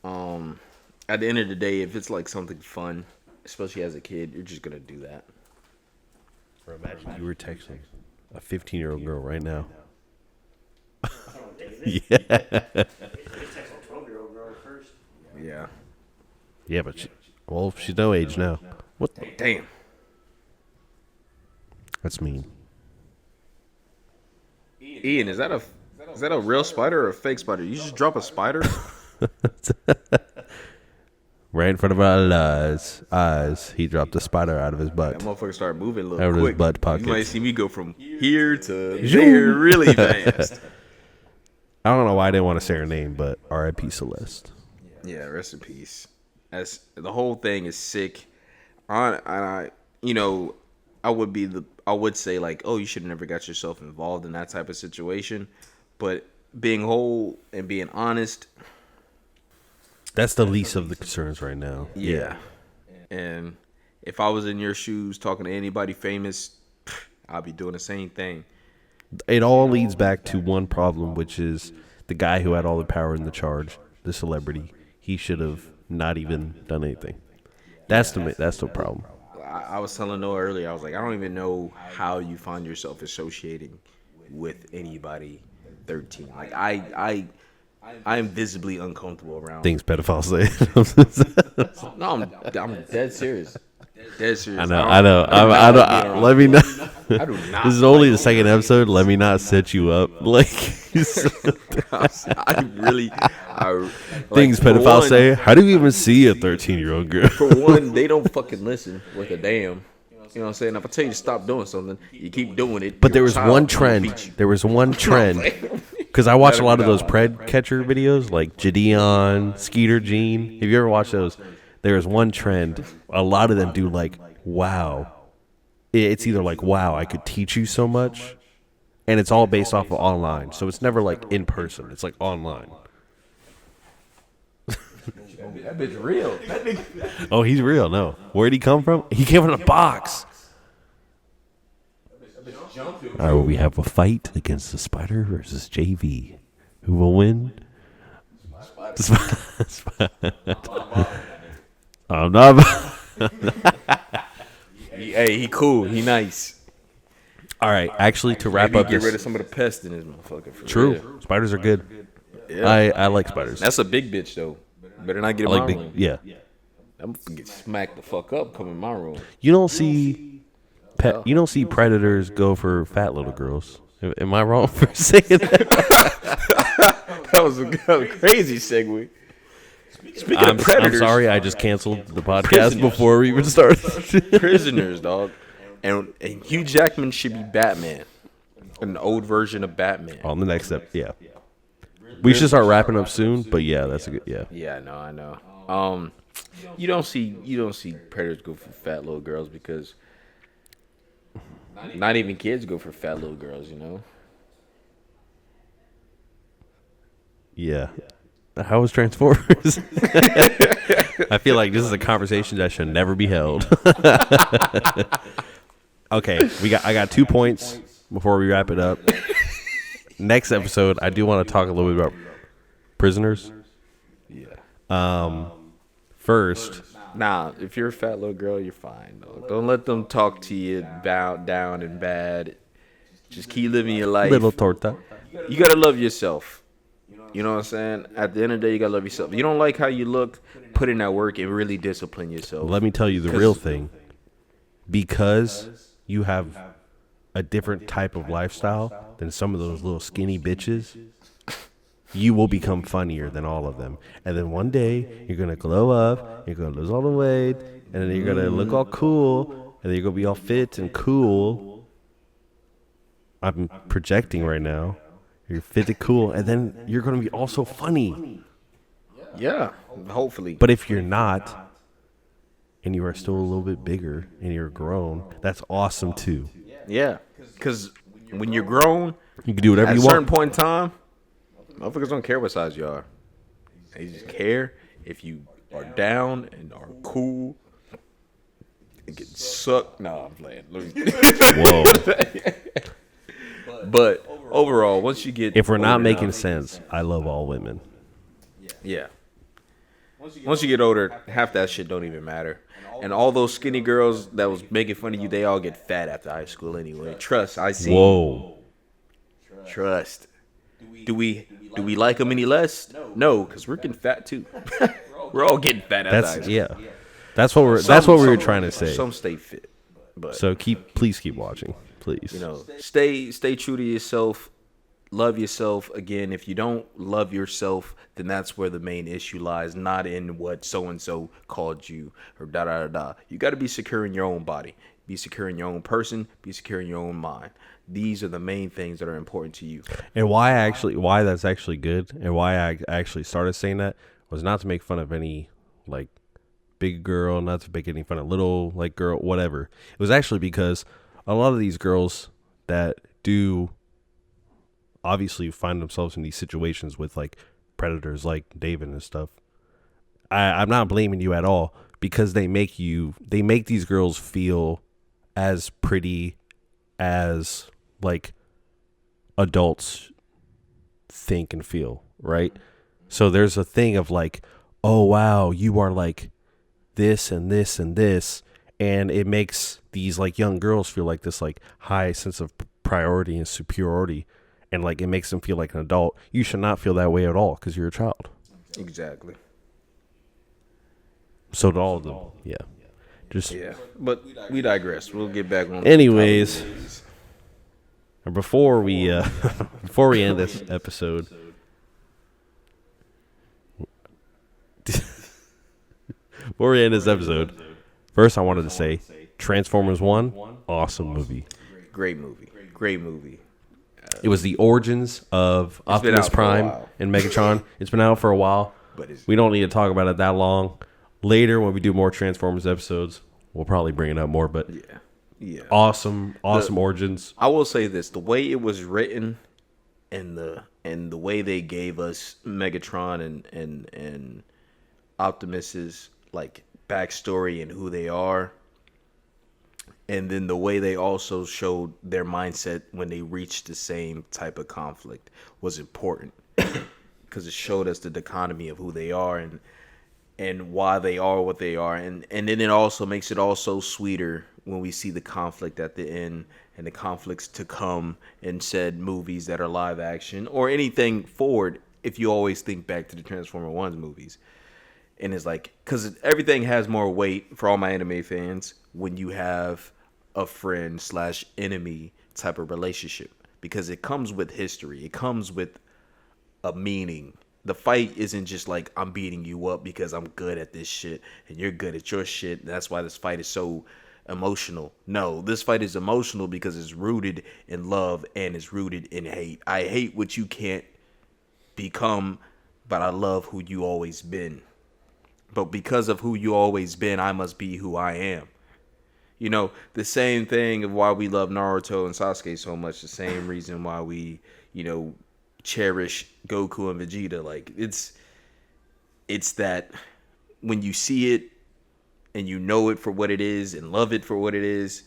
At the end of the day, if it's like something fun, especially as a kid, you're just gonna do that. Or imagine you were texting a 15-year-old girl right now. Yeah. Yeah. Yeah, but she's no age now. What? Damn. That's mean. Ian, is that a real spider or a fake spider? You just drop a spider? Right in front of our eyes, he dropped a spider out of his butt. That motherfucker started moving a little out of quick. His butt pocket. You might see me go from here to there really fast. I don't know why I didn't want to say her name, but R.I.P. Celeste. Yeah, rest in peace. As the whole thing is sick. I would say like, oh, you should have never got yourself involved in that type of situation. But being whole and being honest, that's the least of the concerns right now. Yeah. And if I was in your shoes talking to anybody famous, I'd be doing the same thing. It all leads back to one problem, which is the guy who had all the power in the charge, the celebrity. He should have not even done anything. That's the problem. I was telling Noah earlier, I was like, I don't even know how you find yourself associating with anybody 13. Like I am visibly uncomfortable around things pedophiles say. No, I'm dead serious. Dead serious. I know. Let me know. I do not. This is only the second episode. Let me not set you up. Like, I really. Things pedophiles say. How do you even see a 13-year-old girl? For one, they don't fucking listen with a damn. You know what I'm saying? If I tell you to stop doing something, you keep doing it. But there was one trend. There was one trend. Because I watched a lot of those pred catcher videos, like Jadeon, Skeeter Jean. Have you ever watched those? There was one trend. A lot of them do like, wow. It's either like, wow, I could teach you so much. And it's all based off of online. So it's never like in person. It's like online. That bitch real. Oh, he's real. No. Where'd he come from? He came in a box. All right, well, we have a fight against the Spider versus JV. Who will win? I'm not. Hey, he cool. He nice. All right, actually, to wrap up, get rid of some of the pests in this motherfucker. True. Real. Spiders are good. Yeah. I like spiders. That's a big bitch though. Better not get in my room. Yeah. I'm gonna get smacked the fuck up. Come in my room. You don't see predators go for fat little girls. Am I wrong for saying that? That was a crazy segue. Speaking of predators, I'm sorry, I just canceled the podcast before we even started. Prisoners, dog. And Hugh Jackman should be Batman. An old version of Batman. On the next step, yeah. We should start wrapping up soon, but yeah, that's a good, yeah. Yeah, I know. You don't see predators go for fat little girls because not even kids go for fat little girls, you know? Yeah. How was Transformers? I feel like this is a conversation that should never be held. Okay, I got 2 points before we wrap it up. Next episode, I do want to talk a little bit about prisoners. Yeah. First, nah, if you're a fat little girl, you're fine. Though. Don't let them talk to you down and bad. Just keep living your life. Little torta. You gotta love yourself. You know what I'm saying? At the end of the day, you gotta love yourself. If you don't like how you look, put in that work and really discipline yourself. Let me tell you the real thing. Because you have a different type of lifestyle than some of those little skinny bitches, you will become funnier than all of them. And then one day, you're going to glow up, you're going to lose all the weight, and then you're going to look all cool, and then you're going to be all fit and cool. I'm projecting right now. You're fit and cool, and then you're going to be also funny. Yeah, hopefully. But if you're not, and you are still a little bit bigger, and you're grown, that's awesome too. Yeah, because when you're grown, you can do whatever you want. At a certain point in time, motherfuckers don't care what size you are. They just care if you are down and are cool and get sucked. Nah, I'm playing. Whoa. But overall, once you get... If we're not making sense, I love all women. Yeah. Once you get older, half that shit don't even matter. And all those skinny girls that was making fun of you, they all get fat after high school anyway. Trust, I see. Whoa. Trust. Do we like them any less? No, because we're getting fat too. We're all getting fat after high school. Yeah. That's what we were trying to say. Some stay fit. But so please keep watching. Please. You know, stay true to yourself. love yourself. Again, if you don't love yourself, then that's where the main issue lies, not in what so and so called you or da da da da. You got to be secure in your own body, be secure in your own person, be secure in your own mind. These are the main things that are important to you. And why that's actually good, and why I actually started saying that was not to make fun of any like big girl, not to make any fun of little like girl, whatever. It was actually because a lot of these girls that do obviously find themselves in these situations with like predators like David and stuff. I'm not blaming you at all, because they make these girls feel as pretty as like adults think and feel, right? So there's a thing of like, oh wow, you are like this and this and this, and it makes these like young girls feel like this like high sense of priority and superiority, and like it makes them feel like an adult. You should not feel that way at all, because you're a child. Exactly. So to all of them, yeah. Just but we digress. We'll get back on. Anyways, before we before we end this episode, first I wanted to say Transformers 1, awesome movie. Great movie. It was the origins of Optimus Prime and Megatron. It's been out for a while, but we don't need to talk about it that long. Later, when we do more Transformers episodes, we'll probably bring it up more. But yeah, awesome origins. I will say this: the way it was written, and the way they gave us Megatron and Optimus's like backstory and who they are, and then the way they also showed their mindset when they reached the same type of conflict was important, because it showed us the dichotomy of who they are and why they are what they are, and then it also makes it also sweeter when we see the conflict at the end and the conflicts to come in said movies that are live action or anything forward. If you always think back to the Transformer 1's movies, and it's like, because everything has more weight for all my anime fans when you have a friend / enemy type of relationship, because it comes with history, it comes with a meaning. The fight isn't just like, I'm beating you up because I'm good at this shit and you're good at your shit. That's why this fight is so emotional. No, this fight is emotional because it's rooted in love and it's rooted in hate. I hate what you can't become, but I love who you always been. But because of who you always been, I must be who I am. You know, the same thing of why we love Naruto and Sasuke so much. The same reason why we, cherish Goku and Vegeta. Like, it's that when you see it and you know it for what it is and love it for what it is,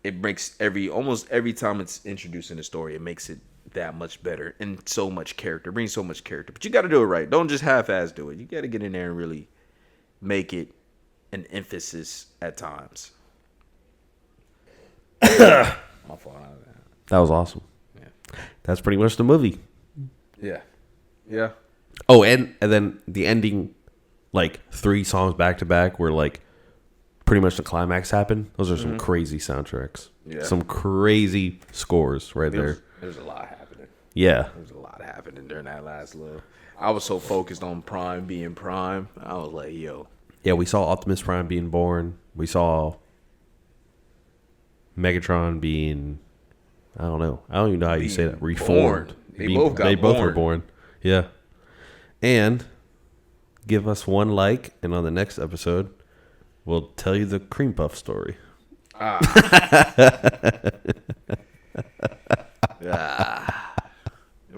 it makes almost every time it's introduced in the story, it makes it that much better and so much character. It brings so much character. But you got to do it right. Don't just half-ass do it. You got to get in there and really make it an emphasis at times. My fault. That was awesome. That's pretty much the movie. Yeah. Oh, and then the ending, like 3 songs back to back, where like pretty much the climax happened. Those are some crazy soundtracks. Yeah. Some crazy scores there. There's a lot happening. Yeah. There's a lot happening during that last little. I was so focused on Prime being Prime. I was like, yo. Yeah, we saw Optimus Prime being born. We saw Megatron being, I don't know. I don't even know how you say that. Reformed. They both were born. Yeah. And give us one like, and on the next episode, we'll tell you the cream puff story. We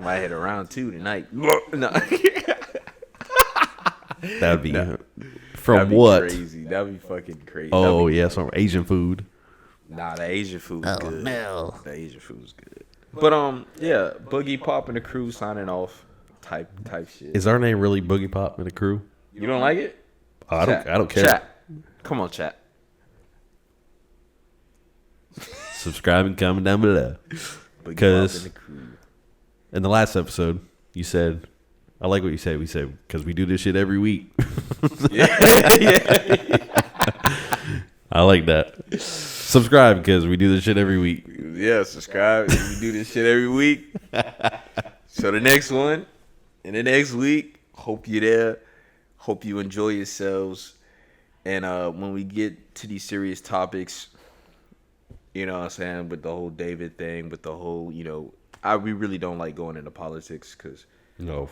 might hit around 2 tonight. No. That'd be from what? Crazy. That'd be fucking crazy. Oh, yeah, some Asian food. Nah, the Asian food's good. No. The Asian food's good. But yeah, Boogiepop and the crew signing off type shit. Is our name really Boogiepop and the crew? You don't like it? I don't care. Chat. Come on, chat. Subscribe and comment down below. Because in the last episode, you said, I like what you said. We said, because we do this shit every week. Yeah. I like that. Subscribe because we do this shit every week. Yeah, subscribe. We do this shit every week. So the next one, and the next week, hope you're there. Hope you enjoy yourselves. And when we get to these serious topics, you know what I'm saying, with the whole David thing, with the whole, you know, we really don't like going into politics because we don't know.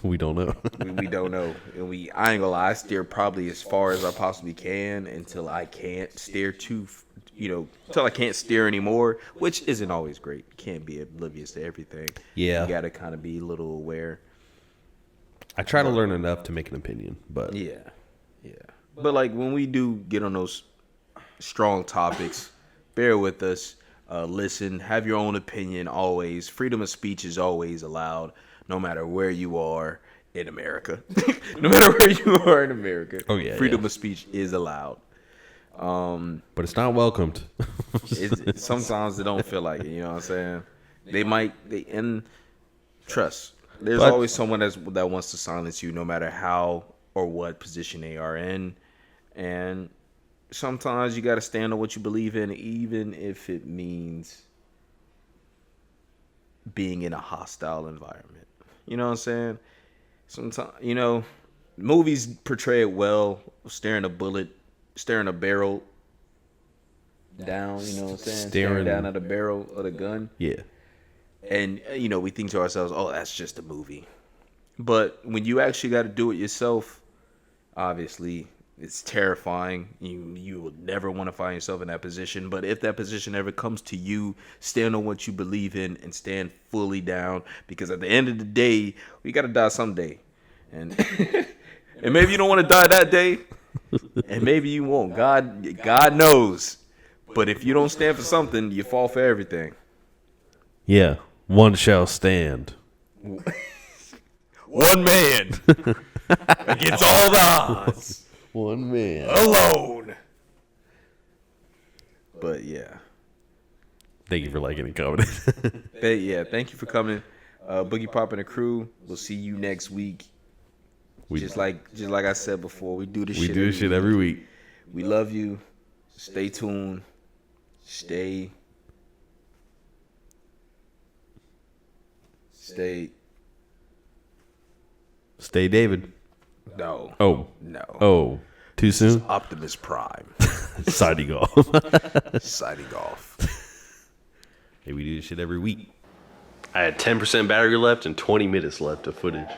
we don't know. And I ain't gonna lie, I steer probably as far as I possibly can until I can't steer until I can't steer anymore, which isn't always great. You can't be oblivious to everything. Yeah. You gotta kind of be a little aware. I try to learn enough to make an opinion, but yeah. But like when we do get on those strong topics, bear with us. Listen, have your own opinion always. Freedom of speech is always allowed, no matter where you are in America. No matter where you are in America. Oh yeah. Freedom of speech is allowed. But it's not welcomed. Sometimes they don't feel like it, you know what I'm saying? And trust. There's always someone that wants to silence you, no matter how or what position they are in. And sometimes you got to stand on what you believe in, even if it means being in a hostile environment. You know what I'm saying? Sometimes, you know, movies portray it well, staring a barrel down, you know what I'm saying? Staring down at the barrel of the gun. Yeah. And, you know, we think to ourselves, oh, that's just a movie. But when you actually got to do it yourself, obviously, it's terrifying. You will never want to find yourself in that position. But if that position ever comes to you, stand on what you believe in and stand fully down. Because at the end of the day, we got to die someday. And and maybe you don't want to die that day. And maybe you won't. God knows. But if you don't stand for something, you fall for everything. Yeah. One shall stand. One man against all the odds. One man alone. But yeah. Thank you for liking and commenting. Thank you for coming. Boogiepop and the crew. We'll see you next week. Just like I said before, we do this shit every week. We love you. Stay tuned. Stay David. No. Oh. No. Oh. Too soon? Optimus Prime. Siding off. Siding off. Hey, we do this shit every week. I had 10% battery left and 20 minutes left of footage.